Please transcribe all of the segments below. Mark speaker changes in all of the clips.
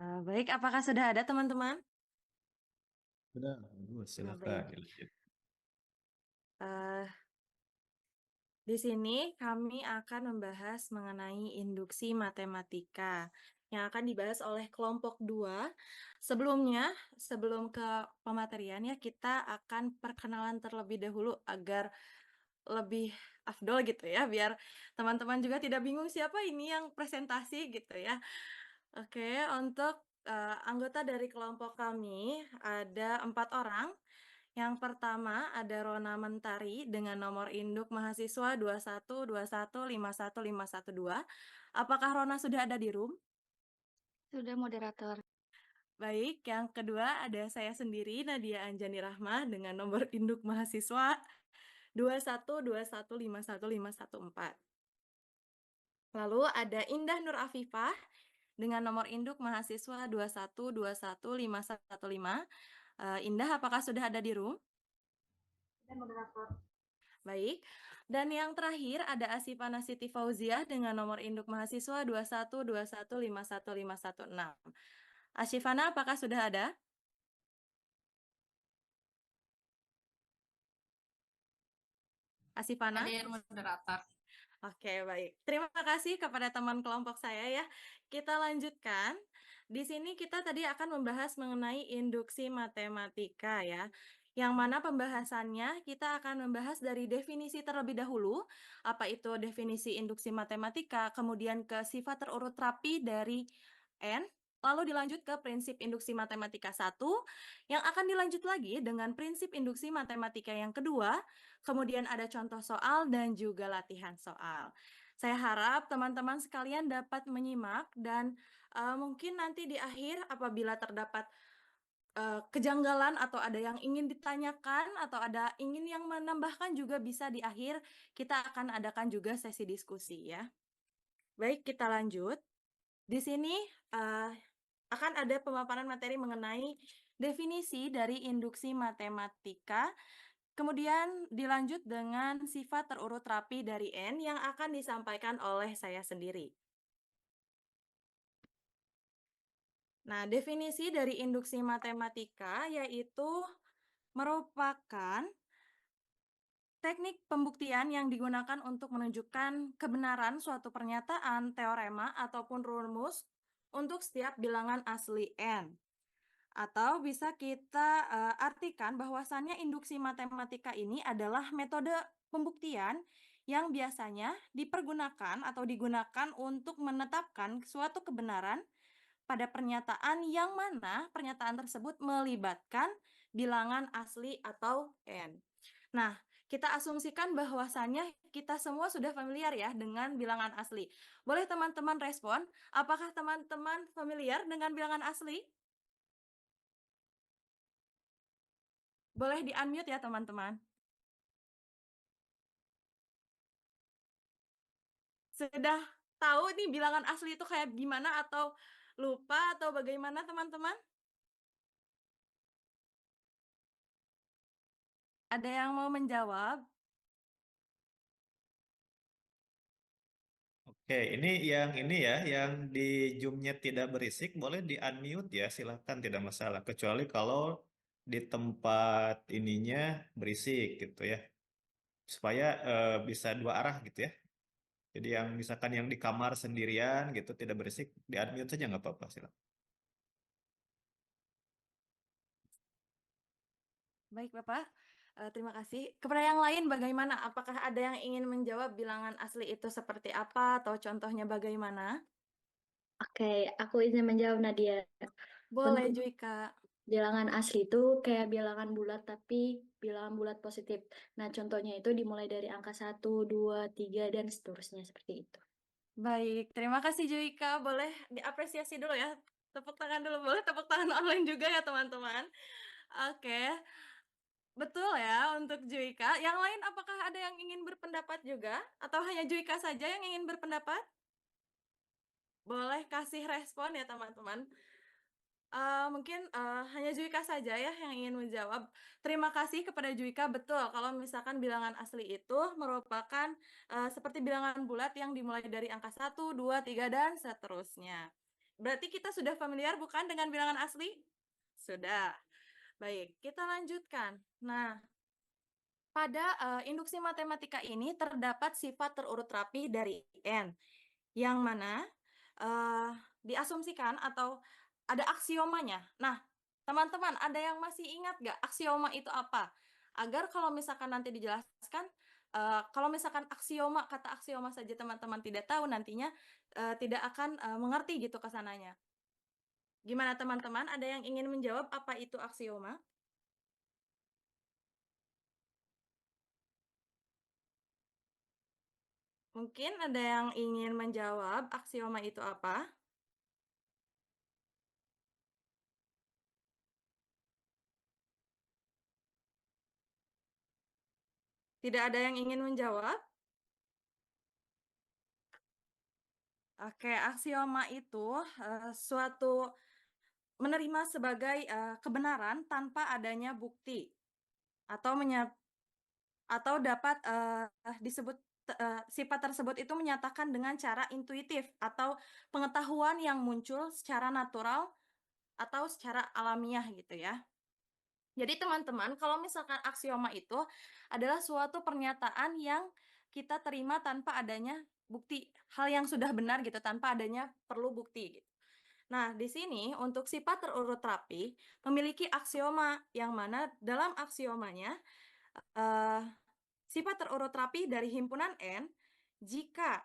Speaker 1: Baik, apakah sudah ada teman-teman?
Speaker 2: Sudah, bagus. Silakan
Speaker 1: Baik.
Speaker 2: dilanjut.
Speaker 1: Eh, di sini kami akan membahas mengenai induksi matematika yang akan dibahas oleh kelompok 2. Sebelumnya, sebelum ke pematerian ya, kita akan perkenalan terlebih dahulu agar lebih afdol gitu ya, biar teman-teman juga tidak bingung siapa ini yang presentasi gitu ya. Oke, untuk anggota dari kelompok kami ada 4 orang. Yang pertama ada Rona Mentari dengan nomor induk mahasiswa 2121515112. Apakah Rona sudah ada di room?
Speaker 3: Sudah moderator.
Speaker 1: Baik, yang kedua ada saya sendiri Nadia Anjani Rahmah dengan nomor induk mahasiswa 2121515114. Lalu ada Indah Nur Afifah dengan nomor induk mahasiswa 21215115. Indah, apakah sudah ada di room?
Speaker 3: Sudah moderator.
Speaker 1: Baik. Dan yang terakhir ada Asifana Siti Fauziah dengan nomor induk mahasiswa 2121515116. Asifana, apakah sudah ada? Asifana?
Speaker 3: Ada yang moderator.
Speaker 1: Oke, baik. Terima kasih kepada teman kelompok saya ya. Kita lanjutkan. Di sini kita tadi akan membahas mengenai induksi matematika ya. Yang mana pembahasannya kita akan membahas dari definisi terlebih dahulu, apa itu definisi induksi matematika, kemudian ke sifat terurut rapi dari N, lalu dilanjut ke prinsip induksi matematika 1, yang akan dilanjut lagi dengan prinsip induksi matematika yang kedua, kemudian ada contoh soal dan juga latihan soal. Saya harap teman-teman sekalian dapat menyimak dan mungkin nanti di akhir apabila terdapat kejanggalan atau ada yang ingin ditanyakan atau ada ingin yang menambahkan juga bisa di akhir kita akan adakan juga sesi diskusi ya. Baik, kita lanjut. Di sini akan ada pemaparan materi mengenai definisi dari induksi matematika. Kemudian dilanjut dengan sifat terurut rapi dari N yang akan disampaikan oleh saya sendiri. Nah, definisi dari induksi matematika yaitu merupakan teknik pembuktian yang digunakan untuk menunjukkan kebenaran suatu pernyataan, teorema, ataupun rumus untuk setiap bilangan asli N. Atau bisa kita artikan bahwasannya induksi matematika ini adalah metode pembuktian yang biasanya dipergunakan atau digunakan untuk menetapkan suatu kebenaran pada pernyataan yang mana pernyataan tersebut melibatkan bilangan asli atau N. Nah, kita asumsikan bahwasannya kita semua sudah familiar ya dengan bilangan asli. Boleh teman-teman respon, apakah teman-teman familiar dengan bilangan asli? Boleh di-unmute ya teman-teman. Sudah tahu nih bilangan asli itu kayak gimana atau lupa atau bagaimana teman-teman? Ada yang mau menjawab?
Speaker 2: Oke, ini ya, yang di Zoom-nya tidak berisik, boleh di unmute ya, silakan tidak masalah. Kecuali kalau di tempat ininya berisik gitu ya, supaya bisa dua arah gitu ya. Jadi yang misalkan yang di kamar sendirian gitu tidak berisik, di unmute saja nggak apa-apa, silakan.
Speaker 1: Baik Bapak, terima kasih. Kepada yang lain bagaimana? Apakah ada yang ingin menjawab bilangan asli itu seperti apa atau contohnya bagaimana?
Speaker 3: Oke, aku izin menjawab Nadia.
Speaker 1: Boleh
Speaker 3: Untuk
Speaker 1: Juika.
Speaker 3: bilangan asli itu kayak bilangan bulat tapi bilangan bulat positif. Nah, contohnya itu dimulai dari angka 1, 2, 3, dan seterusnya seperti itu.
Speaker 1: Baik, terima kasih Juika. Boleh diapresiasi dulu ya. Tepuk tangan dulu, boleh tepuk tangan online juga ya teman-teman. Oke, betul ya untuk Juika. Yang lain apakah ada yang ingin berpendapat juga? Atau hanya Juika saja yang ingin berpendapat? Boleh kasih respon ya teman-teman. Mungkin hanya Juika saja ya yang ingin menjawab. Terima kasih kepada Juika. Betul, kalau misalkan bilangan asli itu merupakan seperti bilangan bulat yang dimulai dari angka 1, 2, 3, dan seterusnya. Berarti kita sudah familiar bukan dengan bilangan asli? Sudah. Baik, kita lanjutkan. Nah, pada induksi matematika ini terdapat sifat terurut rapi dari n, yang mana diasumsikan atau ada aksiomanya. Nah, teman-teman, ada yang masih ingat nggak aksioma itu apa? Agar kalau misalkan nanti dijelaskan, kalau misalkan aksioma, kata aksioma saja teman-teman tidak tahu, nantinya tidak akan mengerti gitu ke sananya. Gimana teman-teman? Ada yang ingin menjawab apa itu aksioma? Mungkin ada yang ingin menjawab aksioma itu apa? Tidak ada yang ingin menjawab? Oke, aksioma itu suatu menerima sebagai kebenaran tanpa adanya bukti atau atau dapat disebut sifat tersebut itu menyatakan dengan cara intuitif atau pengetahuan yang muncul secara natural atau secara alamiah gitu ya. Jadi teman-teman, kalau misalkan aksioma itu adalah suatu pernyataan yang kita terima tanpa adanya bukti, hal yang sudah benar gitu, tanpa adanya perlu bukti gitu. Nah, di sini untuk sifat terurut rapi memiliki aksioma yang mana dalam aksiomanya eh, sifat terurut rapi dari himpunan N jika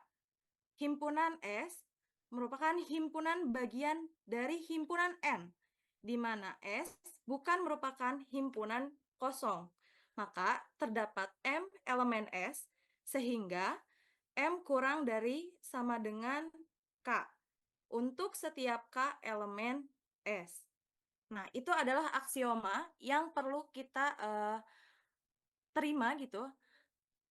Speaker 1: himpunan S merupakan himpunan bagian dari himpunan N, di mana S bukan merupakan himpunan kosong. Maka terdapat M elemen S, sehingga M kurang dari sama dengan K untuk setiap K elemen S. Nah, itu adalah aksioma yang perlu kita terima gitu.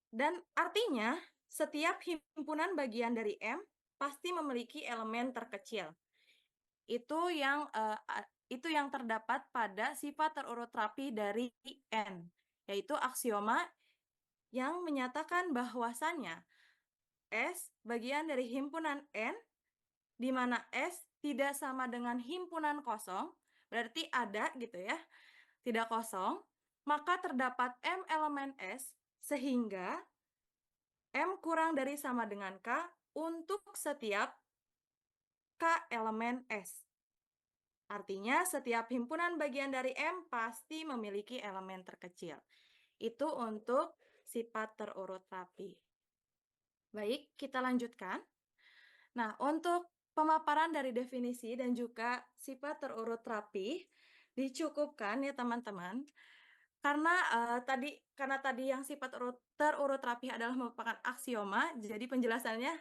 Speaker 1: Dan artinya, setiap himpunan bagian dari M pasti memiliki elemen terkecil. Itu yang terdapat pada sifat terurut rapi dari N, yaitu aksioma yang menyatakan bahwasannya S bagian dari himpunan N, di mana S tidak sama dengan himpunan kosong, berarti ada gitu ya, tidak kosong, maka terdapat M elemen S, sehingga M kurang dari sama dengan K untuk setiap K elemen S. Artinya setiap himpunan bagian dari M pasti memiliki elemen terkecil. Itu untuk sifat terurut rapi. Baik, kita lanjutkan. Nah, untuk pemaparan dari definisi dan juga sifat terurut rapi dicukupkan ya teman-teman. Karena tadi yang sifat terurut rapi adalah merupakan aksioma, jadi penjelasannya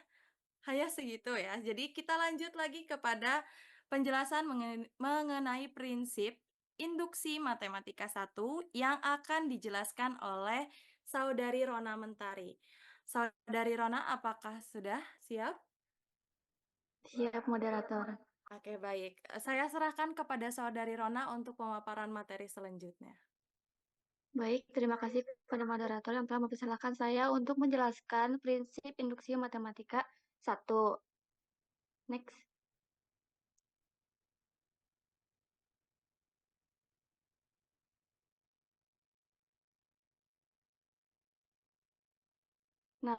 Speaker 1: hanya segitu ya. Jadi kita lanjut lagi kepada penjelasan mengenai prinsip induksi matematika 1 yang akan dijelaskan oleh Saudari Rona Mentari. Saudari Rona, apakah sudah siap?
Speaker 3: Siap, moderator.
Speaker 1: Oke, baik. Saya serahkan kepada Saudari Rona untuk pemaparan materi selanjutnya.
Speaker 3: Baik, terima kasih kepada moderator yang telah mempersilahkan saya untuk menjelaskan prinsip induksi matematika 1. Next. Nah,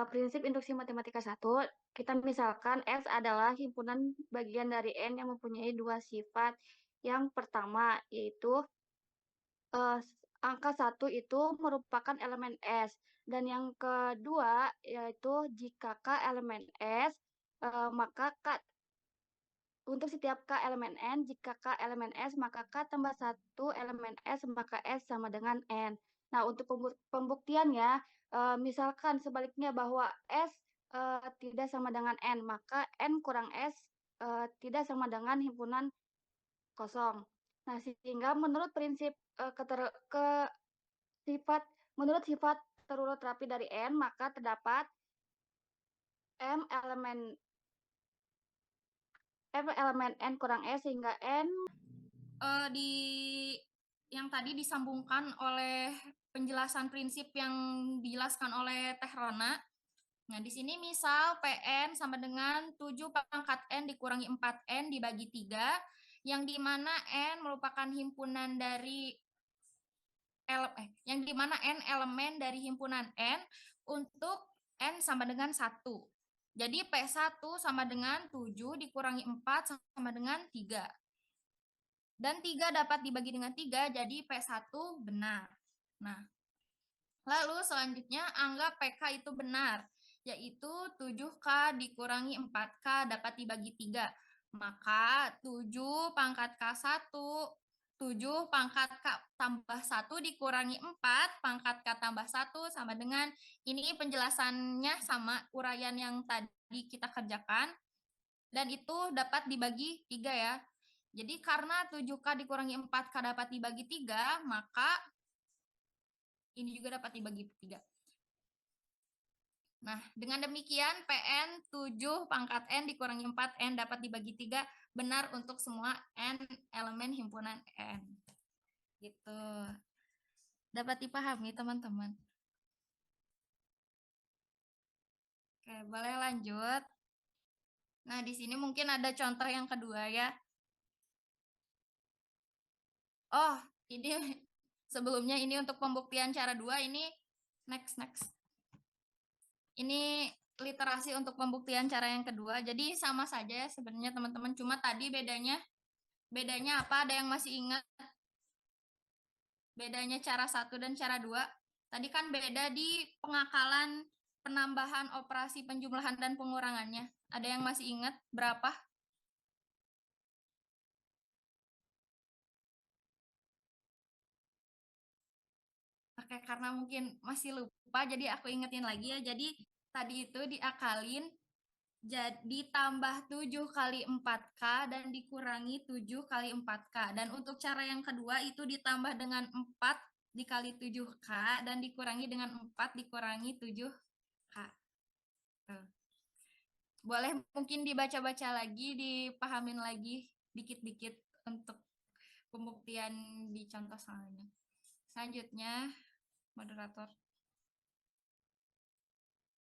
Speaker 3: prinsip induksi matematika 1, kita misalkan S adalah himpunan bagian dari N yang mempunyai dua sifat. Yang pertama yaitu angka 1 itu merupakan elemen S. Dan yang kedua yaitu jika K elemen S, maka K untuk setiap K elemen N, jika K elemen S, maka K tambah 1 elemen S, maka S sama dengan N. Nah, untuk pembuktiannya, misalkan sebaliknya bahwa S tidak sama dengan N, maka N kurang S tidak sama dengan himpunan kosong. Nah, sehingga menurut prinsip menurut sifat terurut rapi dari N, maka terdapat M elemen N kurang S sehingga N
Speaker 4: di yang tadi disambungkan oleh penjelasan prinsip yang dijelaskan oleh Teh Rona, Nah, di sini misal PN sama dengan 7 pangkat N dikurangi 4N dibagi 3, yang dimana N merupakan himpunan dari yang dimana N elemen dari himpunan N untuk N sama dengan 1. Jadi P1 sama dengan 7 dikurangi 4 sama dengan 3. Dan 3 dapat dibagi dengan 3, jadi P1 benar. Nah, lalu selanjutnya anggap PK itu benar, yaitu 7K dikurangi 4K dapat dibagi 3. Maka 7 pangkat K1, 7 pangkat K tambah 1 dikurangi 4 pangkat K tambah 1 sama dengan, ini penjelasannya sama uraian yang tadi kita kerjakan, dan itu dapat dibagi 3 ya. Jadi karena 7K dikurangi 4K dapat dibagi 3, maka ini juga dapat dibagi 3. Nah, dengan demikian PN 7 pangkat N dikurangi 4N dapat dibagi 3 benar untuk semua N elemen himpunan N. Gitu. Dapat dipahami teman-teman? Oke, boleh lanjut. Nah, di sini mungkin ada contoh yang kedua ya. Oh, ini sebelumnya ini untuk pembuktian cara 2, ini next. Ini literasi untuk pembuktian cara yang kedua. Jadi sama saja ya sebenarnya teman-teman. Cuma tadi bedanya apa? Ada yang masih ingat bedanya cara 1 dan cara 2? Tadi kan beda di pengakalan, penambahan, operasi penjumlahan dan pengurangannya. Ada yang masih ingat berapa? Oke, karena mungkin masih lupa, jadi aku ingetin lagi ya. Jadi tadi itu diakalin, jadi tambah 7 kali 4K dan dikurangi 7 kali 4K. Dan untuk cara yang kedua itu ditambah dengan 4 dikali 7K dan dikurangi dengan 4 dikurangi 7K. Tuh. Boleh mungkin dibaca-baca lagi, dipahamin lagi dikit-dikit untuk pembuktian di contoh selanjutnya. Selanjutnya, moderator.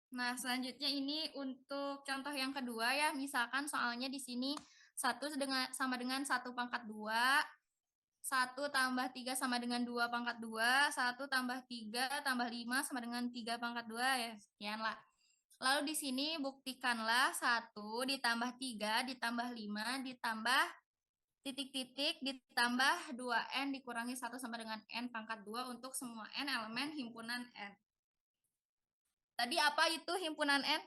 Speaker 4: Nah, selanjutnya ini untuk contoh yang kedua ya, misalkan soalnya di sini 1 sama dengan 1 pangkat 2, 1 tambah 3 sama dengan 2 pangkat 2, 1 tambah 3 tambah 5 sama dengan 3 pangkat 2 ya, sekian lah. Lalu di sini buktikanlah 1 ditambah 3 ditambah 5 ditambah titik-titik ditambah 2N dikurangi 1 sama dengan N pangkat 2 untuk semua N elemen himpunan N. Tadi apa itu himpunan N?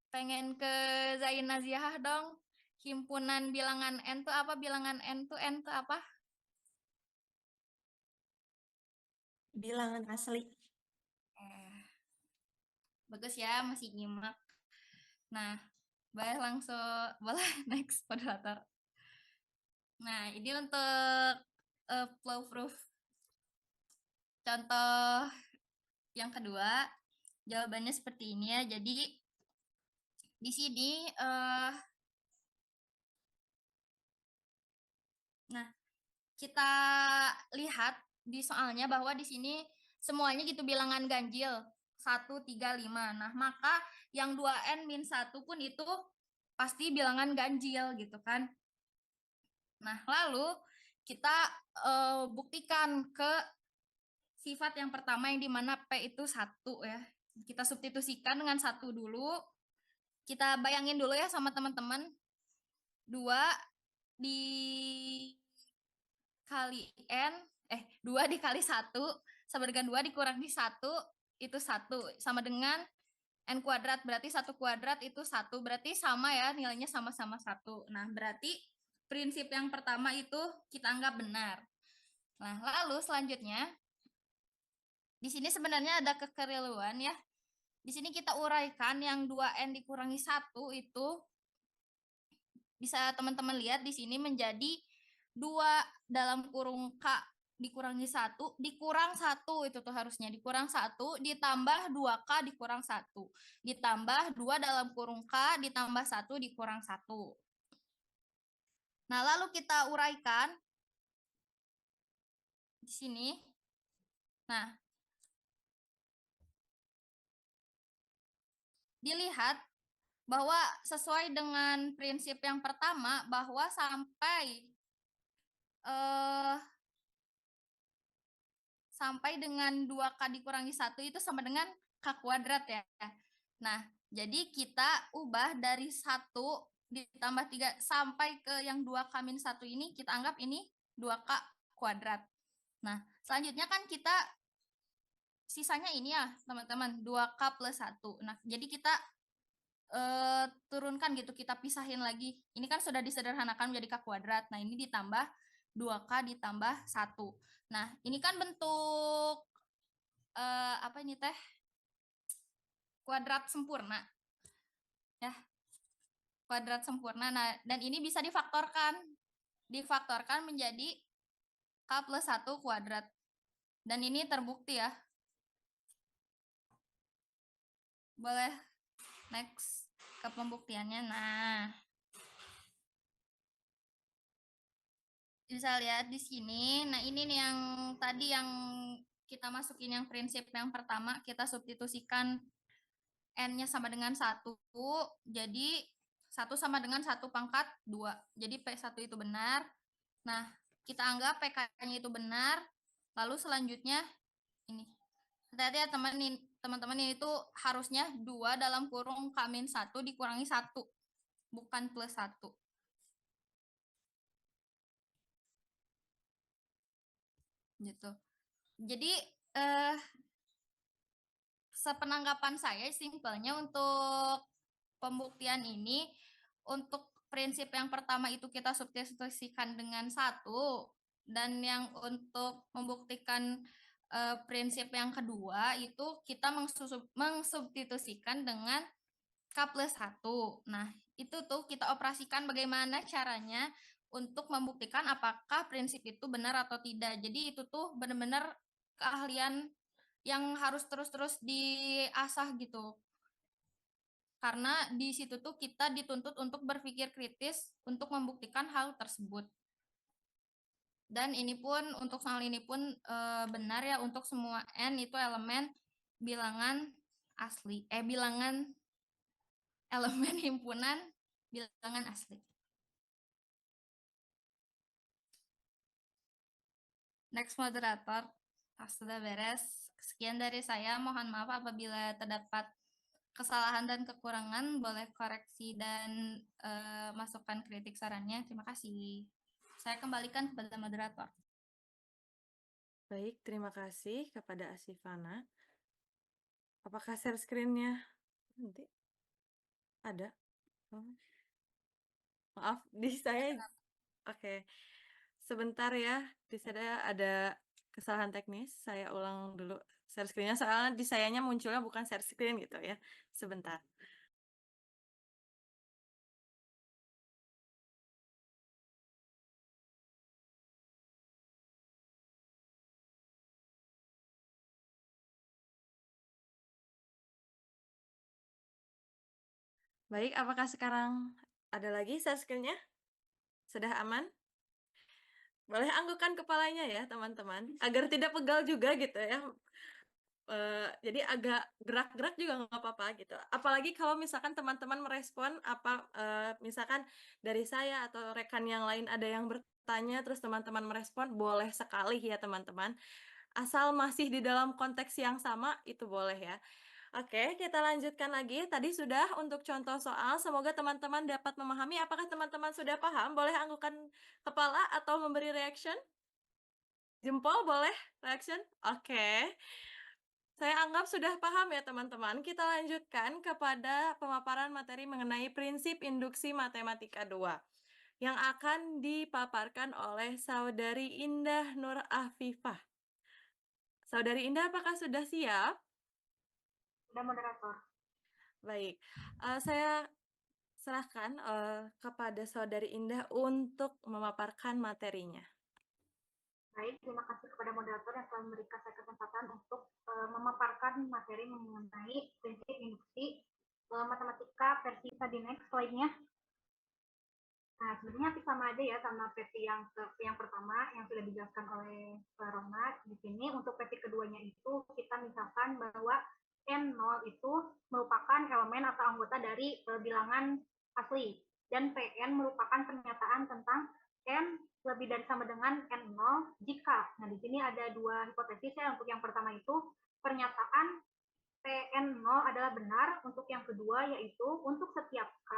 Speaker 4: Pengen ke Zain Naziah dong. Himpunan bilangan N tuh apa? Bilangan N tuh apa?
Speaker 1: Bilangan asli.
Speaker 4: Bagus ya, masih nyimak. Nah, boleh next moderator. Nah, ini untuk flow proof. Contoh yang kedua, jawabannya seperti ini ya. Jadi di sini nah, kita lihat di soalnya bahwa di sini semuanya gitu bilangan ganjil 1, 3, 5. Nah, maka yang 2N min 1 pun itu pasti bilangan ganjil gitu kan. Nah, lalu kita buktikan ke sifat yang pertama yang dimana P itu 1 ya. Kita substitusikan dengan 1 dulu. Kita bayangin dulu ya sama teman-teman. 2 dikali N, 2 dikali 1 sama dengan 2 dikurangi 1 itu 1 sama dengan N kuadrat, berarti 1 kuadrat itu 1, berarti sama ya, nilainya sama-sama 1. Nah, berarti prinsip yang pertama itu kita anggap benar. Nah, lalu selanjutnya di sini sebenarnya ada kekeliruan ya. Di sini kita uraikan yang 2N dikurangi 1 itu bisa teman-teman lihat di sini menjadi 2 dalam kurung K dikurangi 1 dikurang 1 itu tuh harusnya dikurang 1 ditambah 2K dikurang 1 ditambah 2 dalam kurung K ditambah 1 dikurang 1. Nah, lalu kita uraikan di sini Nah, dilihat bahwa sesuai dengan prinsip yang pertama bahwa sampai dengan 2K dikurangi 1 itu sama dengan K kuadrat ya. Nah, jadi kita ubah dari 1 ditambah 3 sampai ke yang 2K min 1 ini, kita anggap ini 2K kuadrat. Nah, selanjutnya kan kita sisanya ini ya, teman-teman, 2K plus 1. Nah, jadi kita turunkan gitu, kita pisahin lagi. Ini kan sudah disederhanakan menjadi K kuadrat. Nah, ini ditambah 2K ditambah 1. Nah, ini kan bentuk apa ini teh? Kuadrat sempurna. Ya, kuadrat sempurna. Nah, dan ini bisa difaktorkan. Difaktorkan menjadi K plus 1 kuadrat. Dan ini terbukti ya. Boleh next ke pembuktiannya. Nah, bisa lihat di sini. Nah, ini nih yang tadi yang kita masukin yang prinsip yang pertama, kita substitusikan N-nya sama dengan 1. Jadi 1 sama dengan 1 pangkat 2. Jadi P1 itu benar. Nah, kita anggap PK-nya itu benar. Lalu selanjutnya ini. Hati-hati ya teman-teman, ini itu harusnya 2 dalam kurung K-1 dikurangi 1. Bukan plus 1. Gitu. Jadi sepenanggapan saya simpelnya untuk pembuktian ini, untuk prinsip yang pertama itu kita substitusikan dengan 1, dan yang untuk membuktikan prinsip yang kedua itu kita mengsubstitusikan dengan K plus 1. Nah, itu tuh kita operasikan bagaimana caranya untuk membuktikan apakah prinsip itu benar atau tidak. Jadi itu tuh benar-benar keahlian yang harus terus-terus diasah gitu. Karena di situ tuh kita dituntut untuk berpikir kritis untuk membuktikan hal tersebut. Dan ini pun untuk soal ini pun benar ya, untuk semua N itu elemen bilangan asli. Bilangan elemen himpunan bilangan asli. Next moderator, sudah beres. Sekian dari saya, mohon maaf apabila terdapat kesalahan dan kekurangan, boleh koreksi dan masukkan kritik sarannya. Terima kasih. Saya kembalikan kepada moderator.
Speaker 1: Baik, terima kasih kepada Asifana. Apakah share screen-nya nanti ada? Oh. Maaf, di saya. Oke. Sebentar ya, di saya ada kesalahan teknis. Saya ulang dulu share screen-nya, soalnya di sayanya munculnya bukan share screen gitu ya. Sebentar. Baik, apakah sekarang ada lagi share screen-nya? Sudah aman? Boleh anggukan kepalanya ya, teman-teman, agar tidak pegal juga gitu ya. Jadi agak gerak-gerak juga nggak apa-apa gitu. Apalagi kalau misalkan teman-teman merespon apa, misalkan dari saya atau rekan yang lain ada yang bertanya, terus teman-teman merespon, boleh sekali ya teman-teman. Asal masih di dalam konteks yang sama, itu boleh ya. Oke, kita lanjutkan lagi. Tadi sudah untuk contoh soal, semoga teman-teman dapat memahami. Apakah teman-teman sudah paham? Boleh anggukan kepala atau memberi reaction? Jempol boleh? Reaction? Oke. Saya anggap sudah paham ya teman-teman. Kita lanjutkan kepada pemaparan materi mengenai prinsip induksi matematika 2 yang akan dipaparkan oleh Saudari Indah Nur Afifah. Saudari Indah, apakah sudah siap?
Speaker 3: Sudah, moderator.
Speaker 1: Baik, saya serahkan kepada Saudari Indah untuk memaparkan materinya.
Speaker 3: Baik, terima kasih kepada moderator yang telah memberikan saya kesempatan untuk memaparkan materi mengenai prinsip induksi matematika versi. Bisa di next slide-nya.
Speaker 5: Nah, sebenarnya hampir sama aja ya sama versi yang pertama yang sudah dijelaskan oleh Roma. Di sini untuk versi keduanya itu kita misalkan bahwa N0 itu merupakan elemen atau anggota dari bilangan asli dan Pn merupakan pernyataan tentang N lebih dari sama dengan N0 jika. Nah, di sini ada dua hipotesis ya. Untuk yang pertama itu pernyataan Pn0 adalah benar, untuk yang kedua yaitu untuk setiap K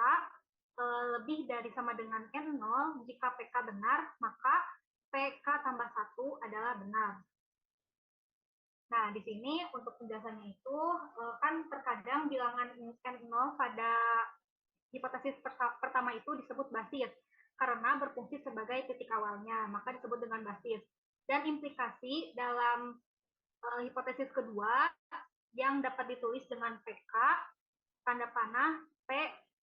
Speaker 5: lebih dari sama dengan N0, jika PK benar, maka PK tambah 1 adalah benar. Nah, di sini untuk penjelasannya itu, kan terkadang bilangan N0 pada hipotesis pertama itu disebut basis, karena berfungsi sebagai titik awalnya, maka disebut dengan basis. Dan implikasi dalam hipotesis kedua yang dapat ditulis dengan PK, tanda panah P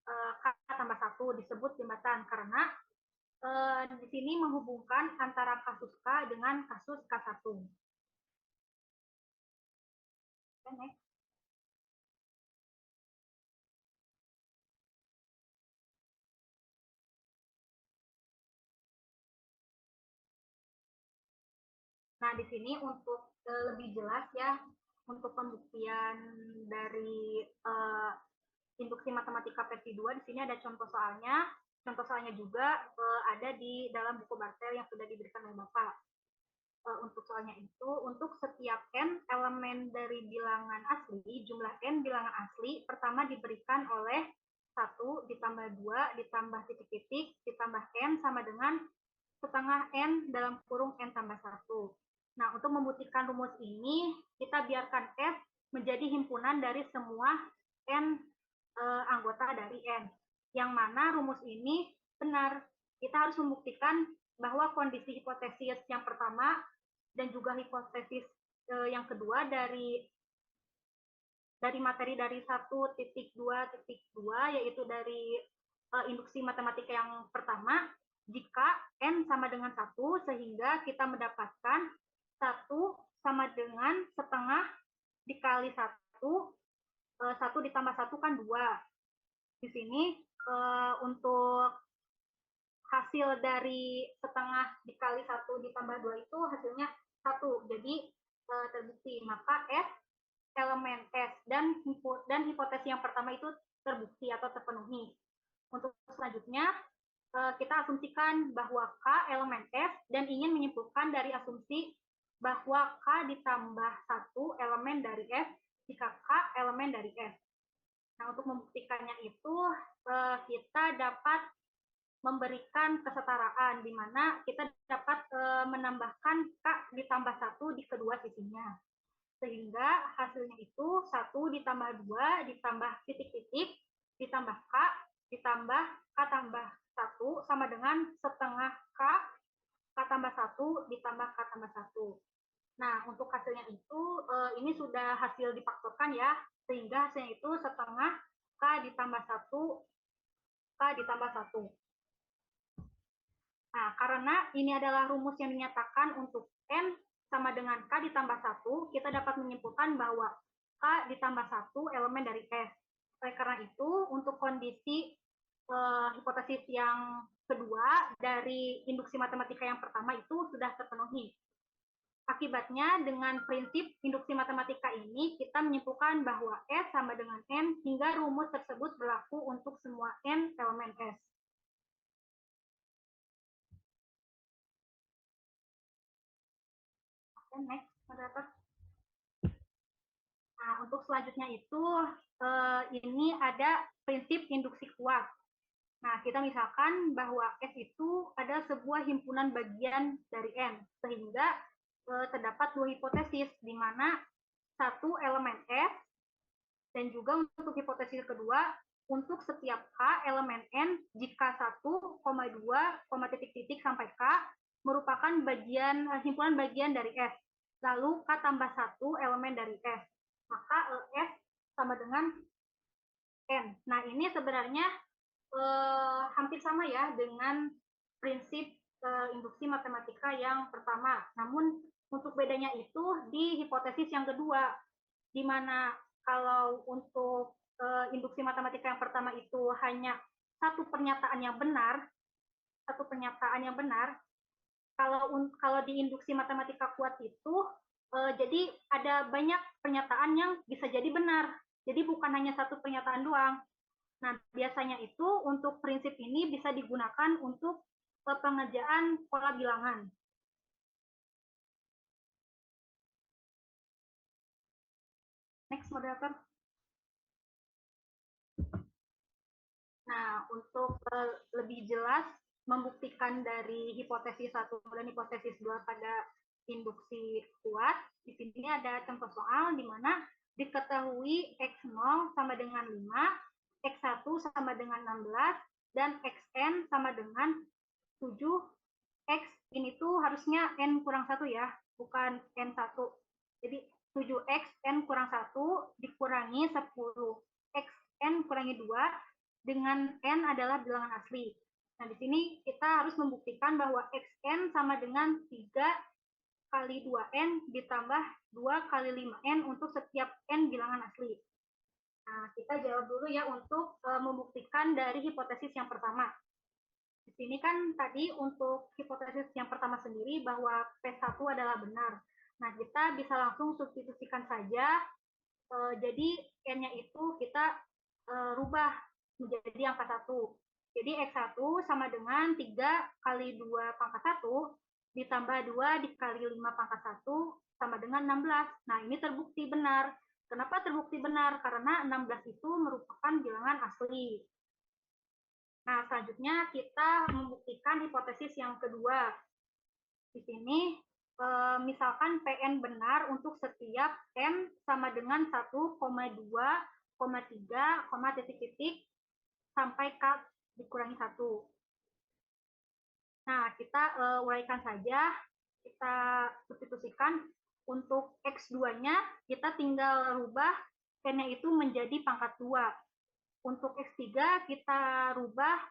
Speaker 5: K tambah 1 disebut jembatan karena di sini menghubungkan antara kasus K dengan kasus K1. Next. Nah, di sini untuk lebih jelas ya, untuk pembuktian dari induksi matematika versi 2, di sini ada contoh soalnya. Contoh soalnya juga ada di dalam buku Bartel yang sudah diberikan oleh Bapak. Untuk soalnya itu, untuk setiap N elemen dari bilangan asli, jumlah N bilangan asli, pertama diberikan oleh 1 ditambah 2 ditambah titik-titik ditambah N sama dengan setengah N dalam kurung N tambah 1. Nah, untuk membuktikan rumus ini, kita biarkan F menjadi himpunan dari semua N anggota dari N. Yang mana rumus ini benar. Kita harus membuktikan bahwa kondisi hipotesis yang pertama dan juga hipotesis yang kedua dari materi dari 1.2.2 yaitu dari induksi matematika yang pertama, jika N sama dengan 1 sehingga kita mendapatkan 1 sama dengan setengah dikali 1, 1 ditambah 1 kan 2. Di sini untuk hasil dari setengah dikali 1 ditambah 2 itu hasilnya 1. Jadi terbukti. Maka F elemen S dan hipotesis yang pertama itu terbukti atau terpenuhi. Untuk selanjutnya, kita asumsikan bahwa K elemen F dan ingin menyimpulkan dari asumsi bahwa K ditambah 1 elemen dari F jika K elemen dari F. Nah, untuk membuktikannya itu, kita dapat memberikan kesetaraan, di mana kita dapat menambahkan K ditambah 1 di kedua sisinya. Sehingga hasilnya itu 1 ditambah 2 ditambah titik-titik ditambah K ditambah K tambah 1 sama dengan setengah K tambah 1 ditambah K tambah 1. Nah, untuk hasilnya itu, ini sudah hasil difaktorkan ya, sehingga hasilnya itu setengah K ditambah 1 K ditambah 1. Nah, karena ini adalah rumus yang dinyatakan untuk N sama dengan K ditambah 1, kita dapat menyimpulkan bahwa K ditambah 1 elemen dari S. Oleh karena itu, untuk kondisi hipotesis yang kedua dari induksi matematika yang pertama itu sudah terpenuhi. Akibatnya, dengan prinsip induksi matematika ini, kita menyimpulkan bahwa S sama dengan N hingga rumus tersebut berlaku untuk semua N elemen S. Oke, next, moderator. Nah, untuk selanjutnya itu, ini ada prinsip induksi kuat. Nah, kita misalkan bahwa S itu ada sebuah himpunan bagian dari N, sehingga terdapat dua hipotesis, di mana satu elemen S, dan juga untuk hipotesis kedua, untuk setiap K elemen N, jika 1, 2, titik-titik sampai K, merupakan himpunan bagian dari S. Lalu K tambah 1 elemen dari S. Maka S sama dengan N. Nah, ini sebenarnya hampir sama ya dengan prinsip induksi matematika yang pertama. Namun untuk bedanya itu di hipotesis yang kedua, di mana kalau untuk induksi matematika yang pertama itu hanya satu pernyataan yang benar, satu pernyataan yang benar. Kalau di induksi matematika kuat itu, jadi ada banyak pernyataan yang bisa jadi benar. Jadi bukan hanya satu pernyataan doang. Nah, biasanya itu untuk prinsip ini bisa digunakan untuk pengerjaan pola bilangan. Next, moderator. Nah, untuk lebih jelas membuktikan dari hipotesis 1 dan hipotesis 2 pada induksi kuat, di sini ada contoh soal di mana diketahui X0 sama dengan 5, X1 sama dengan 16, dan Xn sama dengan 7. X ini tuh harusnya N kurang 1 ya, bukan N1. Jadi 7X N kurang 1 dikurangi 10. Xn kurangi 2 dengan N adalah bilangan asli. Nah, di sini kita harus membuktikan bahwa Xn sama dengan 3 kali 2N ditambah 2 kali 5N untuk setiap N bilangan asli. Nah, kita jawab dulu ya untuk membuktikan dari hipotesis yang pertama. Di sini kan tadi untuk hipotesis yang pertama sendiri bahwa P1 adalah benar. Nah, kita bisa langsung substitusikan saja. Jadi N-nya itu kita rubah menjadi angka 1. Jadi X1 sama dengan 3 kali 2 pangkat 1 ditambah 2 dikali 5 pangkat 1 sama dengan 16. Nah, ini terbukti benar. Kenapa terbukti benar? Karena 16 itu merupakan bilangan asli. Nah, selanjutnya kita membuktikan hipotesis yang kedua. Di sini, misalkan PN benar untuk setiap N sama dengan 1,2, 3, titik-titik, sampai K dikurangi 1. Nah, kita uraikan saja, kita substitusikan. Untuk X2-nya, kita tinggal rubah N-nya itu menjadi pangkat 2. Untuk X3 kita rubah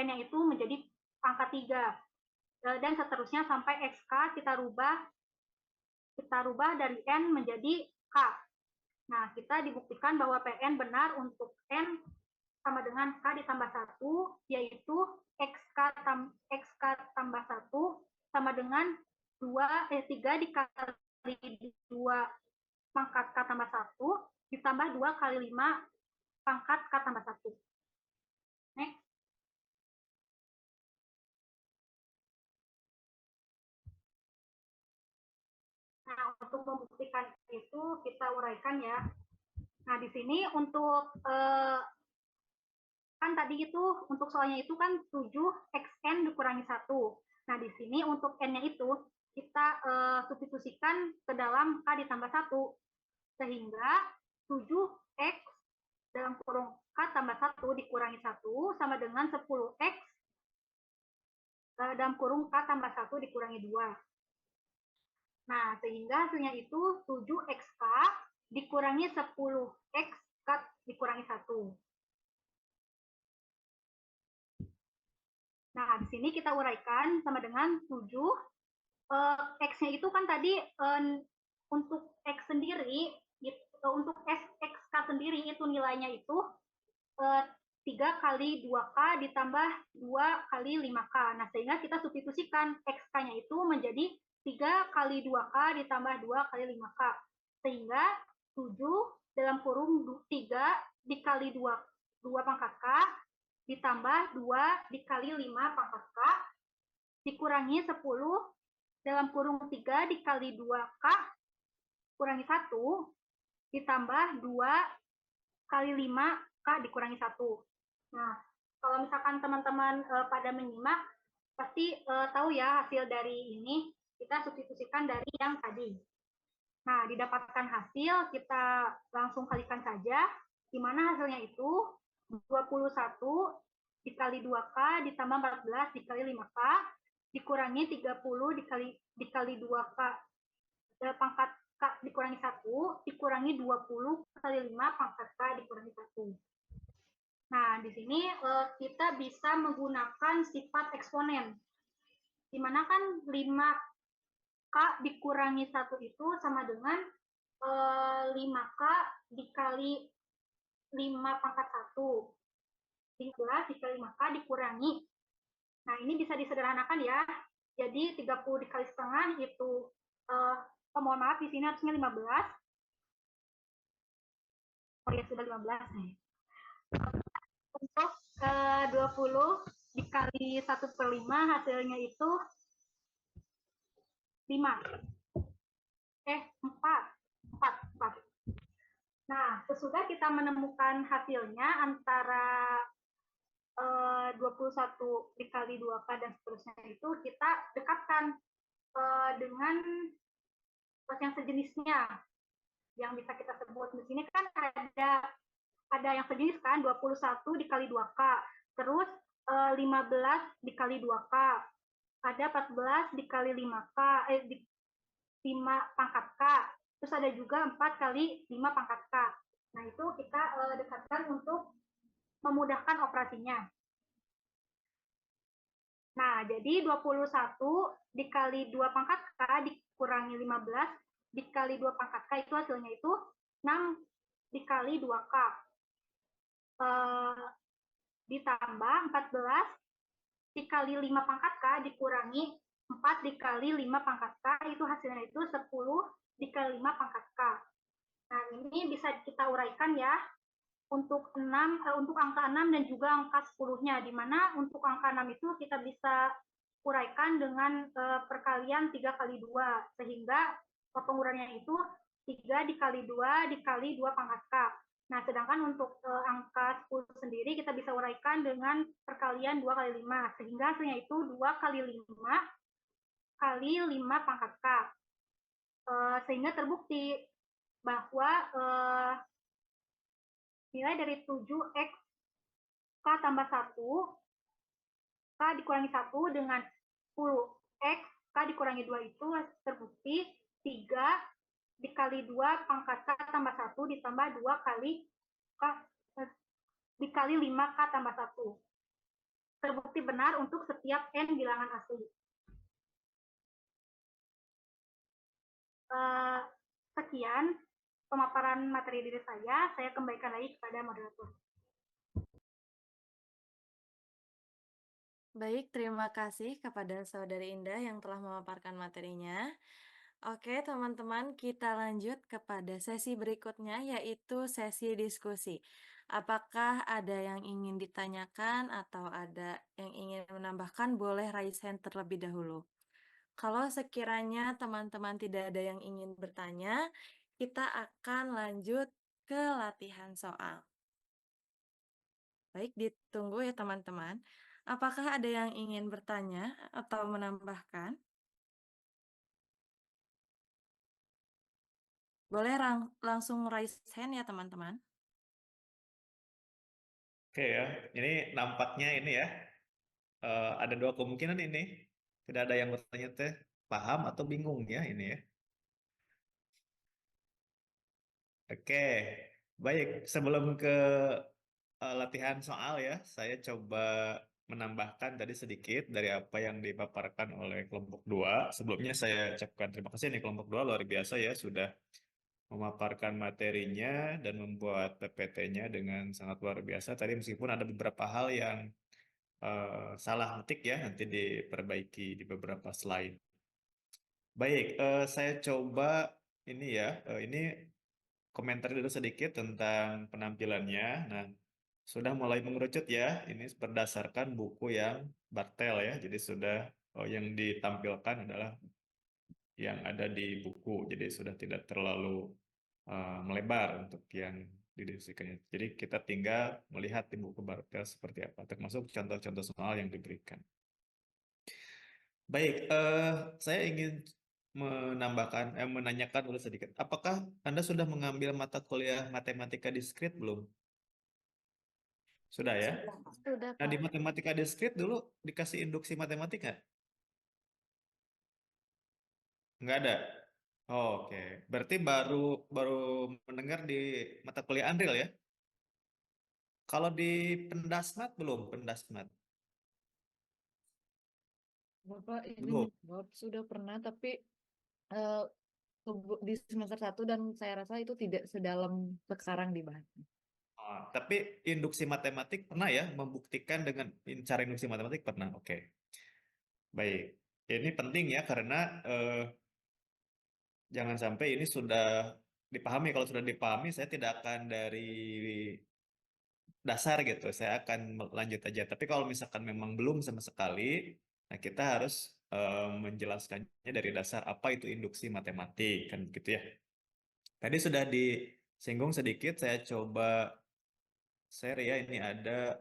Speaker 5: N-nya itu menjadi pangkat 3. Dan seterusnya sampai XK kita rubah dari N menjadi K. Nah, kita dibuktikan bahwa PN benar untuk N sama dengan K ditambah 1, yaitu XK tambah 1 sama dengan 3 dikali 2 pangkat K tambah 1 ditambah 2 kali 5 pangkat K tambah 1. Next. Nah, untuk membuktikan itu kita uraikan ya. Nah, di sini untuk kan tadi itu untuk soalnya itu kan 7xn dikurangi 1. Nah, di sini untuk n-nya itu kita substitusikan ke dalam k ditambah 1. Sehingga 7x dalam kurung k tambah 1 dikurangi 1 sama dengan 10x dalam kurung k tambah 1 dikurangi 2. Nah, sehingga hasilnya itu 7xk dikurangi 10x dikurangi 1. Nah, di sini kita uraikan sama dengan 7. X-nya itu kan tadi untuk X sendiri, untuk XK sendiri itu nilainya itu 3 kali 2K ditambah 2 kali 5K. Nah, sehingga kita substitusikan XK-nya itu menjadi 3 kali 2K ditambah 2 kali 5K. Sehingga 7 dalam kurung 3 dikali 2 pangkat K ditambah 2 dikali 5 pangkat K dikurangi 10 dalam kurung 3 dikali 2K kurangi 1 ditambah 2 kali 5K dikurangi 1. Nah, kalau misalkan teman-teman pada menyimak, pasti tahu ya hasil dari ini. Kita substitusikan dari yang tadi. Nah, didapatkan hasil, kita langsung kalikan saja. Di mana hasilnya itu 21 dikali 2K ditambah 14 dikali 5K dikurangi 30 dikali 2K pangkat K dikurangi 1 dikurangi 20 kali 5 pangkat K dikurangi 1. Nah, di sini kita bisa menggunakan sifat eksponen. Di mana kan 5K dikurangi 1 itu sama dengan 5K dikali 5 pangkat 1. 15 dikali 5K dikurangi Nah, ini bisa disederhanakan ya. Jadi 30 dikali setengah itu, mohon maaf, di sini harusnya 15. Oh ya, sudah 15 nih. Untuk 20 dikali 1/5 hasilnya itu 5. 4. Nah, sesudah kita menemukan hasilnya antara 21 dikali 2K dan seterusnya itu, kita dekatkan dengan yang sejenisnya yang bisa kita sebut. Di sini kan ada yang sejenis kan, 21 dikali 2K, terus 15 dikali 2K, ada 14 dikali 5K, 5 pangkat K, terus ada juga 4 kali 5 pangkat K. Nah, itu kita dekatkan untuk memudahkan operasinya. Nah, jadi 21 dikali 2 pangkat K dikurangi 15 dikali 2 pangkat K itu hasilnya itu 6 dikali 2K. Ditambah 14 dikali 5 pangkat K dikurangi 4 dikali 5 pangkat K itu hasilnya itu 10 dikali 5 pangkat K. Nah, ini bisa kita uraikan ya untuk untuk angka 6 dan juga angka 10-nya, di mana untuk angka 6 itu kita bisa uraikan dengan perkalian 3 kali 2, sehingga penguraiannya itu 3 dikali 2 dikali 2 pangkat K. Nah, sedangkan untuk angka 10 sendiri kita bisa uraikan dengan perkalian 2 kali 5, sehingga hasilnya itu 2 kali 5 kali 5 pangkat K. Sehingga terbukti bahwa nilai dari 7X K tambah 1, K dikurangi 1 dengan 10X K dikurangi 2 itu terbukti 3 dikali 2 pangkat K tambah 1 ditambah 2 kali K dikali 5 K tambah 1. Terbukti benar untuk setiap N bilangan asli. Sekian pemaparan materi diri saya kembalikan lagi kepada moderator.
Speaker 1: Baik, terima kasih kepada Saudari Indah yang telah memaparkan materinya. Oke, teman-teman, kita lanjut kepada sesi berikutnya, yaitu sesi diskusi. Apakah ada yang ingin ditanyakan atau ada yang ingin menambahkan? Boleh raise hand terlebih dahulu. Kalau sekiranya teman-teman tidak ada yang ingin bertanya, kita akan lanjut ke latihan soal. Baik, ditunggu ya teman-teman. Apakah ada yang ingin bertanya atau menambahkan? Boleh langsung raise hand ya teman-teman.
Speaker 2: Oke ya, ini nampaknya ini ya, ada dua kemungkinan ini. Tidak ada yang bertanya teh paham atau bingung ya ini ya. Oke, baik. Sebelum ke latihan soal ya, saya coba menambahkan tadi sedikit dari apa yang dipaparkan oleh kelompok 2. Sebelumnya saya ucapkan terima kasih nih kelompok 2 luar biasa ya sudah memaparkan materinya dan membuat PPT-nya dengan sangat luar biasa. Tadi meskipun ada beberapa hal yang salah ngetik ya, nanti diperbaiki di beberapa slide. Baik, saya coba ini ya, ini komentar dulu sedikit tentang penampilannya. Nah, sudah mulai mengerucut ya. Ini berdasarkan buku yang Bartel ya. Jadi sudah yang ditampilkan adalah yang ada di buku. Jadi sudah tidak terlalu melebar untuk yang didiskusikannya. Jadi kita tinggal melihat di buku Bartel seperti apa, termasuk contoh-contoh soal yang diberikan. Baik, saya ingin menanyakan dulu sedikit. Apakah Anda sudah mengambil mata kuliah matematika diskrit belum? Sudah ya?
Speaker 3: Sudah,
Speaker 2: Nah, di
Speaker 3: Pak.
Speaker 2: matematika diskrit dulu dikasih induksi matematika? Nggak ada? Oh, oke. Berarti baru mendengar di mata kuliah Andril ya? Kalau di Pendasmat belum? Pendasmat?
Speaker 6: Bapak
Speaker 2: Belum?
Speaker 6: izin jawab, sudah pernah tapi eh, di semester 1 dan saya rasa itu tidak sedalam sekarang dibahas.
Speaker 2: Tapi induksi matematik pernah ya membuktikan dengan cara induksi matematik pernah. Oke, baik. Ini penting ya karena jangan sampai ini sudah dipahami. Kalau sudah dipahami, saya tidak akan dari dasar gitu. Saya akan lanjut aja. Tapi kalau misalkan memang belum sama sekali, nah kita harus menjelaskannya dari dasar apa itu induksi matematik kan gitu ya. Tadi sudah disinggung sedikit, saya coba share ya. Ini ada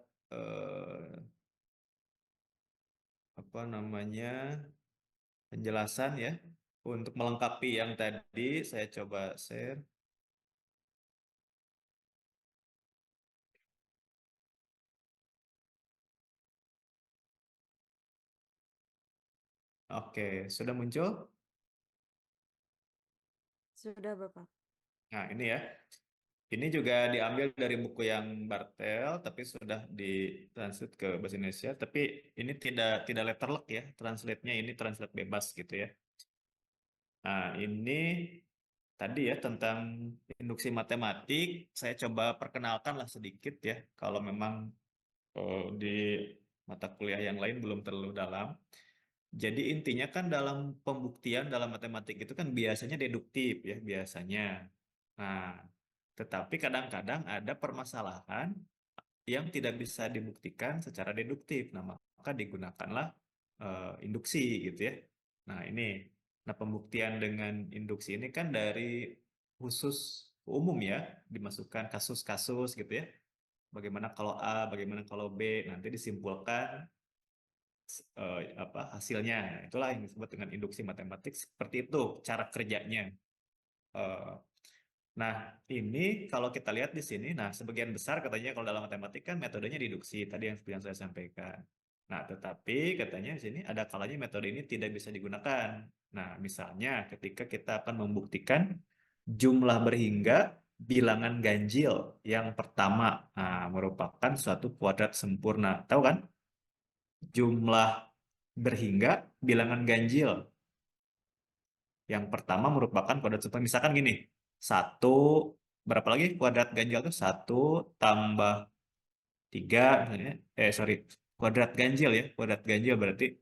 Speaker 2: apa namanya penjelasan ya. Untuk melengkapi yang tadi, saya coba share. Oke, sudah muncul?
Speaker 1: Sudah, Bapak.
Speaker 2: Nah, ini ya. Ini juga diambil dari buku yang Bartel, tapi sudah ditranslate ke bahasa Indonesia. Tapi ini tidak letterlock ya, translate-nya ini translate bebas gitu ya. Nah, ini tadi ya tentang induksi matematik. Saya coba perkenalkan lah sedikit ya, kalau memang di mata kuliah yang lain belum terlalu dalam. Jadi intinya kan dalam pembuktian dalam matematik itu kan biasanya deduktif ya, biasanya. Nah, tetapi kadang-kadang ada permasalahan yang tidak bisa dibuktikan secara deduktif. Nah, maka digunakanlah induksi gitu ya. Nah, ini. Nah, pembuktian dengan induksi ini kan dari khusus umum ya, dimasukkan kasus-kasus gitu ya. Bagaimana kalau A, bagaimana kalau B, nanti disimpulkan hasilnya. Nah, itulah yang disebut dengan induksi matematik. Seperti itu cara kerjanya. Eh, Nah, ini kalau kita lihat di sini, nah sebagian besar katanya kalau dalam matematik kan metodenya deduksi, tadi yang saya sampaikan. Nah, tetapi katanya di sini ada kalanya metode ini tidak bisa digunakan. Nah, misalnya ketika kita akan membuktikan jumlah berhingga bilangan ganjil yang pertama merupakan suatu kuadrat sempurna. Tahu kan? Jumlah berhingga bilangan ganjil yang pertama merupakan kuadrat sempurna. Misalkan gini, satu berapa lagi kuadrat ganjil itu 1 tambah 3 misalnya. Sorry, kuadrat ganjil ya. Kuadrat ganjil berarti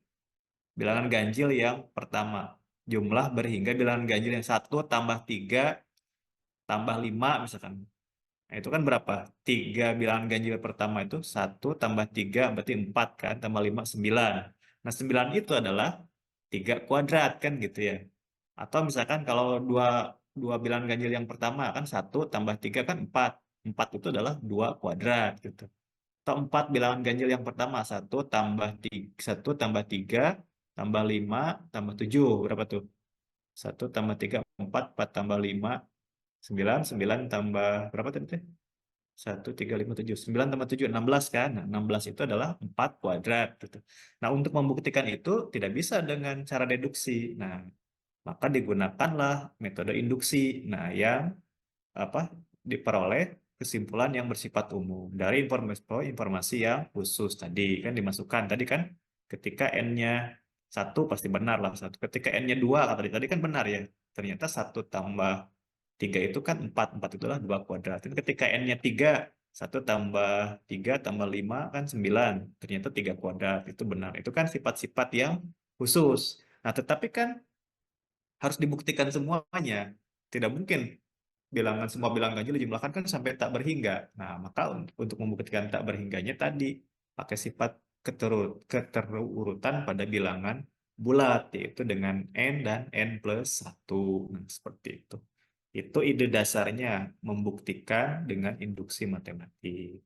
Speaker 2: bilangan ganjil yang pertama. Jumlah berhingga bilangan ganjil yang 1 tambah 3 tambah 5 misalkan. Nah, itu kan berapa? 3 bilangan ganjil pertama itu 1 tambah 3 berarti 4 kan, tambah 5 9. Nah, 9 itu adalah 3 kuadrat kan gitu ya. Atau misalkan kalau dua bilangan ganjil yang pertama kan 1 tambah 3 kan 4. 4 itu adalah 2 kuadrat gitu. Atau 4 bilangan ganjil yang pertama 1 tambah 3, 1 tambah 3 tambah 5 tambah 7. Berapa tuh? 1 tambah 3 4, 4 tambah 5 9, 9 tambah berapa tadi teh? 1, 3, 5, 7. 9 tambah 7, 16 kan? Nah, 16 itu adalah 4 kuadrat gitu. Nah, untuk membuktikan itu tidak bisa dengan cara deduksi. Nah, maka digunakanlah metode induksi. Nah, yang diperoleh kesimpulan yang bersifat umum dari informasi yang khusus tadi kan dimasukkan. Tadi kan ketika n-nya 1 pasti benar lah 1. Ketika n-nya 2 kata tadi kan benar ya. Ternyata 1 tambah 3 itu kan 4. 4 itu adalah 2 kuadrat. Dan ketika n-nya 3, 1 tambah 3 tambah 5 kan 9. Ternyata 3 kuadrat. Itu benar. Itu kan sifat-sifat yang khusus. Nah, tetapi kan harus dibuktikan semuanya. Tidak mungkin semua bilangan ganjil dijumlahkan kan sampai tak berhingga. Nah, maka untuk membuktikan tak berhingganya tadi pakai sifat keterurutan pada bilangan bulat, yaitu dengan n dan n plus 1. Nah, seperti itu. Itu ide dasarnya membuktikan dengan induksi matematik.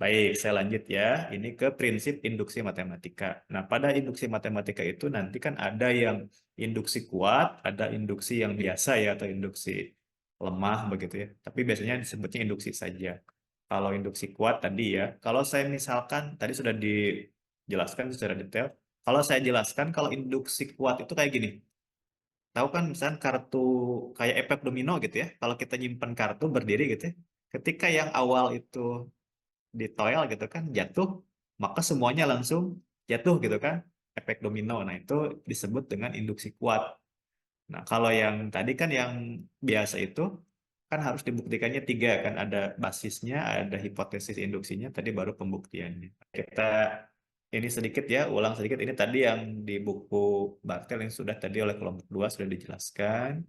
Speaker 2: Baik, saya lanjut ya. Ini ke prinsip induksi matematika. Nah, pada induksi matematika itu nanti kan ada yang induksi kuat, ada induksi yang biasa ya, atau induksi lemah begitu ya. Tapi biasanya disebutnya induksi saja. Kalau induksi kuat tadi ya, kalau saya misalkan, tadi sudah dijelaskan secara detail. Kalau saya jelaskan, kalau induksi kuat itu kayak gini. Tahu kan misalkan kartu kayak efek domino gitu ya. Kalau kita nyimpen kartu berdiri gitu ya. Ketika yang awal itu ditoel gitu kan jatuh, maka semuanya langsung jatuh gitu kan, efek domino. Nah, itu disebut dengan induksi kuat. Nah, kalau yang tadi kan yang biasa itu kan harus dibuktikannya 3 kan, ada basisnya, ada hipotesis induksinya, tadi baru pembuktiannya. Kita ini sedikit ya, ulang sedikit, ini tadi yang di buku Bartel yang sudah tadi oleh kelompok 2 sudah dijelaskan.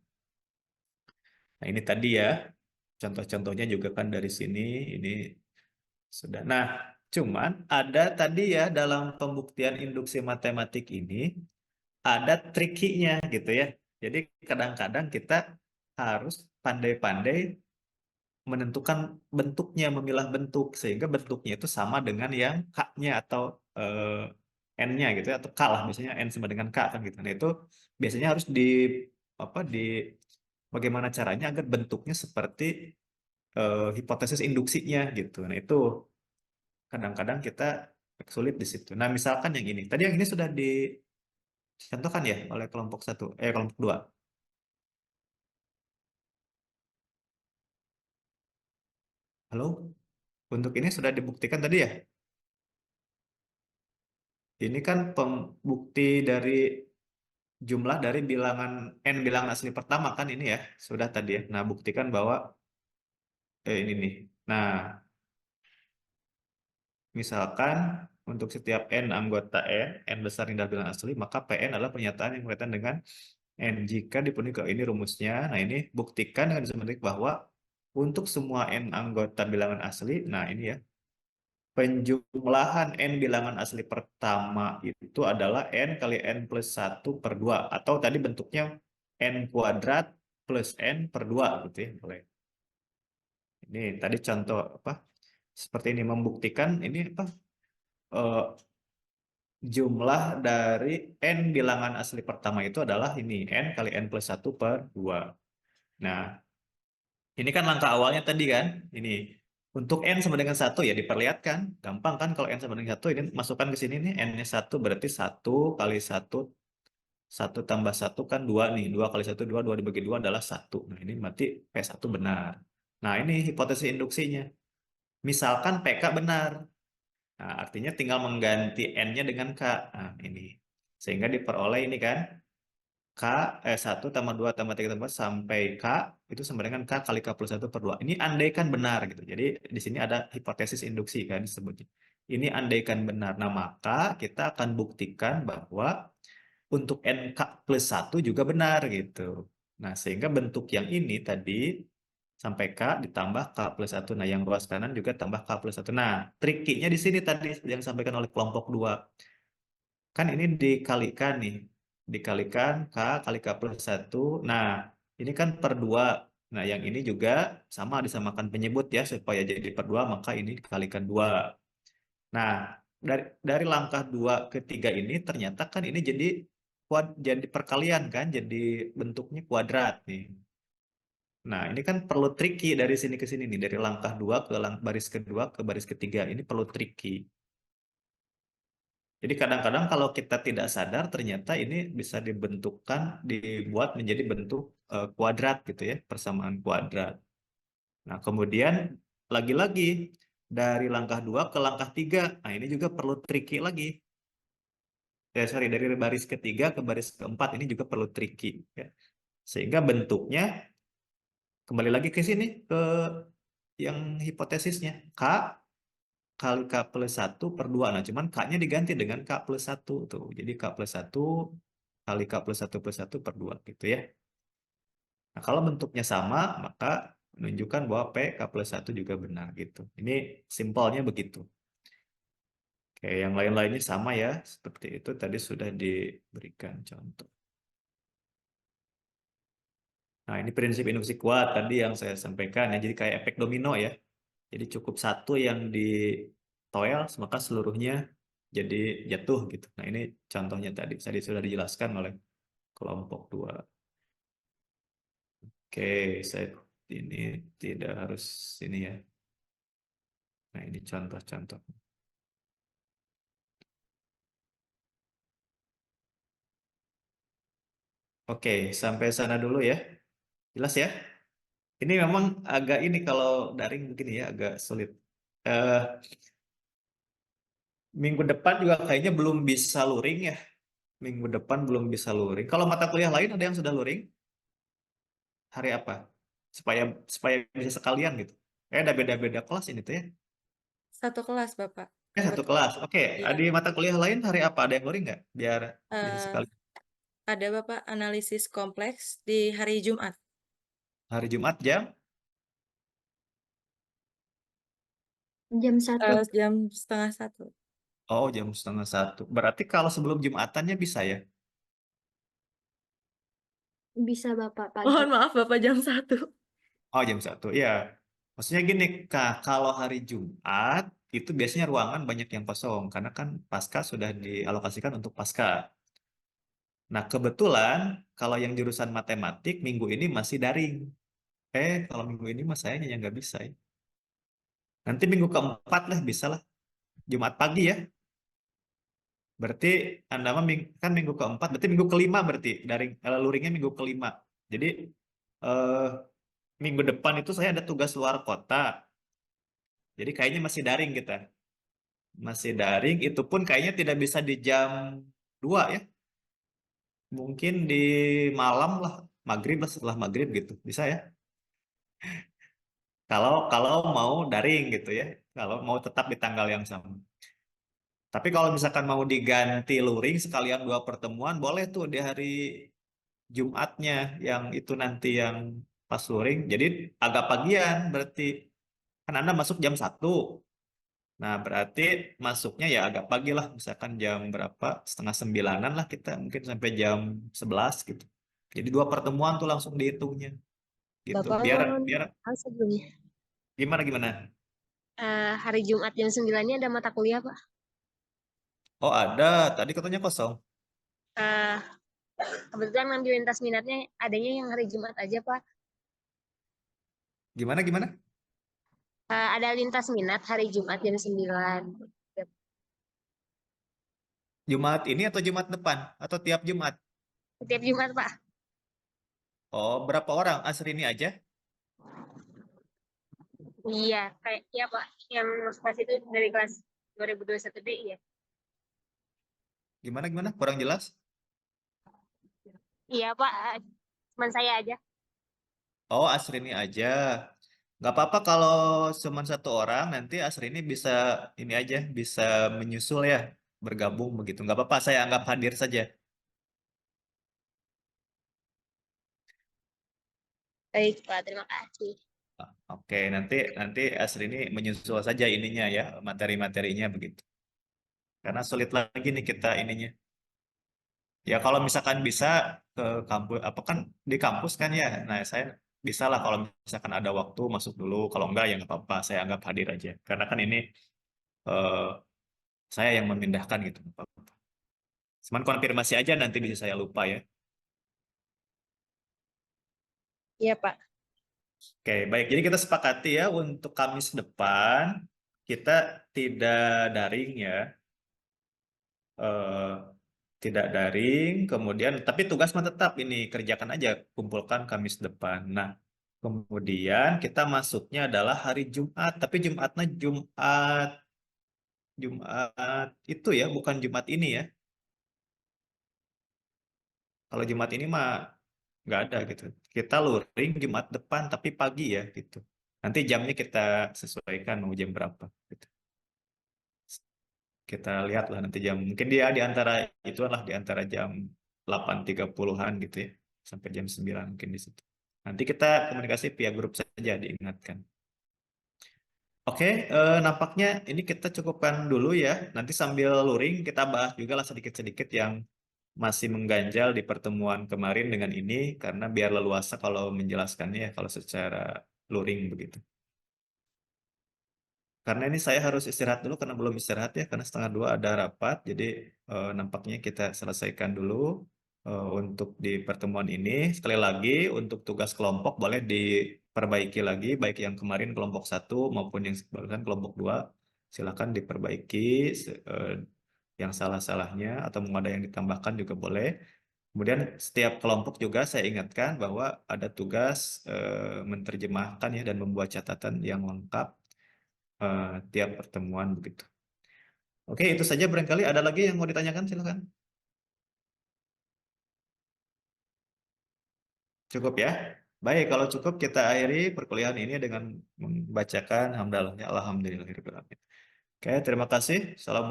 Speaker 2: Nah ini tadi ya, contoh-contohnya juga kan dari sini, ini sudah. Nah, cuman ada tadi ya dalam pembuktian induksi matematik ini, ada trikinya gitu ya. Jadi kadang-kadang kita harus pandai-pandai menentukan bentuknya, memilah bentuk sehingga bentuknya itu sama dengan yang K-nya atau N-nya gitu ya, atau K lah biasanya N sama dengan K kan gitu. Nah, itu biasanya harus di apa di bagaimana caranya agar bentuknya seperti hipotesis induksinya gitu. Nah, itu kadang-kadang kita sulit di situ. Nah, misalkan yang ini. Tadi yang ini sudah dicontohkan ya oleh kelompok 1, kelompok 2. Halo? Untuk ini sudah dibuktikan tadi ya? Ini kan pembukti dari jumlah dari bilangan N bilangan asli pertama kan ini ya, sudah tadi ya. Nah, buktikan bahwa ini nih. Nah, misalkan untuk setiap N anggota N besar dari bilangan asli, maka Pn adalah pernyataan yang berkaitan dengan N jika dipenuhi ke ini rumusnya. Nah, ini buktikan dengan sistematik bahwa untuk semua N anggota bilangan asli, nah ini ya, penjumlahan N bilangan asli pertama itu adalah N kali N plus 1 per 2. Atau tadi bentuknya N kuadrat plus N per 2 gitu ya. Boleh. Ini tadi contoh apa? Seperti ini membuktikan ini apa? Jumlah dari N bilangan asli pertama itu adalah ini N kali N plus 1 per 2. Nah, ini kan langkah awalnya tadi kan. Ini untuk N sama dengan 1 ya diperlihatkan. Gampang kan kalau N sama dengan 1 ini masukkan ke sini nih. N-nya 1 berarti 1 kali 1. 1 tambah 1 kan 2 nih. 2 kali 1 2. 2 dibagi 2 adalah 1. Nah ini berarti P1 benar. Nah ini hipotesis induksinya. Misalkan PK benar. Nah artinya tinggal mengganti N-nya dengan K. Nah ini. Sehingga diperoleh ini kan. 1 tambah 2 tambah 3 tambah sampai K itu sama dengan K kali K plus 1 per 2. Ini andaikan benar gitu. Jadi di sini ada hipotesis induksi kan disebutnya. Ini andaikan benar. Nah, maka kita akan buktikan bahwa untuk NK plus 1 juga benar gitu. Nah, sehingga bentuk yang ini tadi sampai K ditambah K plus 1. Nah, yang ruas kanan juga tambah K plus 1. Nah, trikinya di sini tadi yang disampaikan oleh kelompok 2. Kan ini dikalikan nih. Dikalikan K kali K plus 1. Nah, ini kan per 2. Nah, yang ini juga sama disamakan penyebut ya, supaya jadi per 2, maka ini dikalikan 2. Nah, dari langkah 2 ke 3 ini, ternyata kan ini jadi perkalian kan, jadi bentuknya kuadrat nih. Nah, ini kan perlu tricky dari sini ke sini nih, dari langkah 2 ke baris kedua ke baris ketiga. Ini perlu tricky. Jadi kadang-kadang kalau kita tidak sadar ternyata ini bisa dibuat menjadi bentuk kuadrat gitu ya, persamaan kuadrat. Nah, kemudian lagi-lagi dari langkah 2 ke langkah 3. Nah, ini juga perlu tricky lagi. Dari baris ketiga ke baris keempat ini juga perlu tricky ya. Sehingga bentuknya kembali lagi ke sini ke yang hipotesisnya K kali K plus 1 per 2. Nah, cuman K-nya diganti dengan K plus 1 tuh. Jadi K plus 1 kali K plus 1 plus 1 per 2 gitu ya. Nah, kalau bentuknya sama, maka menunjukkan bahwa P K plus 1 juga benar gitu. Ini simpelnya begitu. Oke, yang lain-lainnya sama ya. Seperti itu tadi sudah diberikan contoh. Nah, ini prinsip induksi kuat tadi yang saya sampaikan ya. Jadi kayak efek domino ya. Jadi cukup satu yang ditoel, maka seluruhnya jadi jatuh gitu. Nah, ini contohnya tadi sudah dijelaskan oleh kelompok 2. Oke, saya ini tidak harus ini ya. Nah, ini contoh-contoh. Oke, sampai sana dulu ya. Jelas ya? Ini memang agak ini kalau daring begini ya, agak sulit. Minggu depan juga kayaknya belum bisa luring ya. Minggu depan belum bisa luring. Kalau mata kuliah lain ada yang sudah luring? Hari apa? supaya supaya bisa sekalian gitu. Ada beda-beda kelas ini tuh ya.
Speaker 1: Satu kelas, Bapak.
Speaker 2: Satu
Speaker 1: Kebetulan.
Speaker 2: kelas. Oke,
Speaker 1: Iya.
Speaker 2: di mata kuliah lain hari apa? Ada yang luring nggak? Biar bisa
Speaker 1: Eh,
Speaker 2: sekali.
Speaker 1: ada Bapak analisis kompleks di hari Jumat.
Speaker 2: Hari Jumat jam?
Speaker 3: Jam 1.
Speaker 1: Jam 12:30.
Speaker 2: Oh, jam 12:30. Berarti kalau sebelum Jumatannya bisa ya?
Speaker 3: Bisa Bapak pagi.
Speaker 1: Mohon maaf Bapak jam 1.
Speaker 2: Oh, jam 1. Ya. Maksudnya gini, Kak, kalau hari Jumat itu biasanya ruangan banyak yang kosong karena kan pasca sudah dialokasikan untuk pasca. Nah, kebetulan kalau yang jurusan matematik minggu ini masih daring. Kalau minggu ini mas sayanya yang nggak bisa ya. Nanti minggu keempat lah bisa lah. Jumat pagi ya. Berarti Anda mah kan minggu keempat, berarti minggu kelima berarti daring luringnya minggu kelima. Jadi eh, minggu depan itu saya ada tugas luar kota. Jadi kayaknya masih daring kita. Masih daring, itu pun kayaknya tidak bisa di jam 2 ya. Mungkin di malam lah, maghrib lah, setelah maghrib gitu. Bisa ya? Kalau kalau mau daring gitu ya. Kalau mau tetap di tanggal yang sama. Tapi kalau misalkan mau diganti luring sekalian 2 pertemuan, boleh tuh di hari Jumatnya yang itu nanti yang pas luring. Jadi agak pagian berarti. Kan Anda masuk jam 1. Nah, berarti masuknya ya agak pagi lah, misalkan jam berapa, 8:30-an lah kita, mungkin sampai jam 11 gitu. Jadi 2 pertemuan tuh langsung dihitungnya, gitu.
Speaker 7: Bapak
Speaker 2: Biar,
Speaker 7: mohon
Speaker 2: biar
Speaker 7: maaf sebelumnya.
Speaker 2: gimana?
Speaker 7: Hari Jumat jam 9-nya ada mata kuliah, Pak.
Speaker 2: Oh ada, tadi katanya kosong.
Speaker 7: Eh, Kebetulan ngambil lintas minatnya adanya yang hari Jumat aja, Pak.
Speaker 2: Gimana?
Speaker 7: Ada lintas minat hari Jumat jam 9.
Speaker 2: Jumat ini atau Jumat depan? Atau tiap Jumat?
Speaker 7: Setiap Jumat, Pak.
Speaker 2: Oh, berapa orang? Asrini aja?
Speaker 7: Iya, kayak iya, Pak. Yang kelas itu dari kelas 2021 D, iya.
Speaker 2: Gimana? Kurang jelas?
Speaker 7: Iya, Pak. Cuman saya aja.
Speaker 2: Oh, Asrini aja. Nggak apa-apa kalau cuma 1 orang, nanti Asrini bisa ini aja, bisa menyusul ya, bergabung begitu. Nggak apa-apa, saya anggap hadir saja.
Speaker 7: Baik, Pak. Terima kasih.
Speaker 2: Oke, nanti Asrini menyusul saja ininya ya, materi-materinya begitu. Karena sulit lagi nih kita ininya. Ya kalau misalkan bisa ke kampus, apa kan di kampus kan ya. Nah, saya bisa lah kalau misalkan ada waktu masuk dulu. Kalau enggak ya nggak apa-apa, saya anggap hadir aja. Karena kan ini eh, saya yang memindahkan gitu. Nggak apa-apa. Cuman konfirmasi aja nanti bisa saya lupa ya.
Speaker 7: Iya, Pak.
Speaker 2: Oke, baik. Jadi kita sepakati ya untuk Kamis depan kita tidak daring ya. Eh, Tidak daring, kemudian tapi tugas mah tetap ini kerjakan aja, kumpulkan Kamis depan. Nah, kemudian kita masuknya adalah hari Jumat, tapi Jumatnya Jumat Jumat itu ya, bukan Jumat ini ya. Kalau Jumat ini mah nggak ada gitu. Kita luring Jumat depan tapi pagi ya gitu. Nanti jamnya kita sesuaikan mau jam berapa gitu. Kita lihat lah nanti jam, mungkin dia di antara itu lah, di antara jam 8.30-an gitu ya sampai jam 9 mungkin di situ. Nanti kita komunikasi via grup saja, diingatkan. Oke, nampaknya ini kita cukupkan dulu ya. Nanti sambil luring kita bahas juga lah sedikit-sedikit yang masih mengganjal di pertemuan kemarin dengan ini, karena biar leluasa kalau menjelaskannya ya, kalau secara luring begitu. Karena ini saya harus istirahat dulu karena belum istirahat ya, karena 1:30 ada rapat. Jadi nampaknya kita selesaikan dulu untuk di pertemuan ini. Sekali lagi untuk tugas kelompok boleh diperbaiki lagi, baik yang kemarin kelompok 1 maupun yang barusan kelompok 2. Silakan diperbaiki yang salah-salahnya atau mau ada yang ditambahkan juga boleh. Kemudian setiap kelompok juga saya ingatkan bahwa ada tugas menerjemahkan ya dan membuat catatan yang lengkap tiap pertemuan begitu. Oke, itu saja barangkali ada lagi yang mau ditanyakan, silakan. Cukup ya? Baik, kalau cukup kita akhiri perkuliahan ini dengan membacakan hamdalahnya alhamdulillahirabbil alamin. Oke, terima kasih. Assalamualaikum.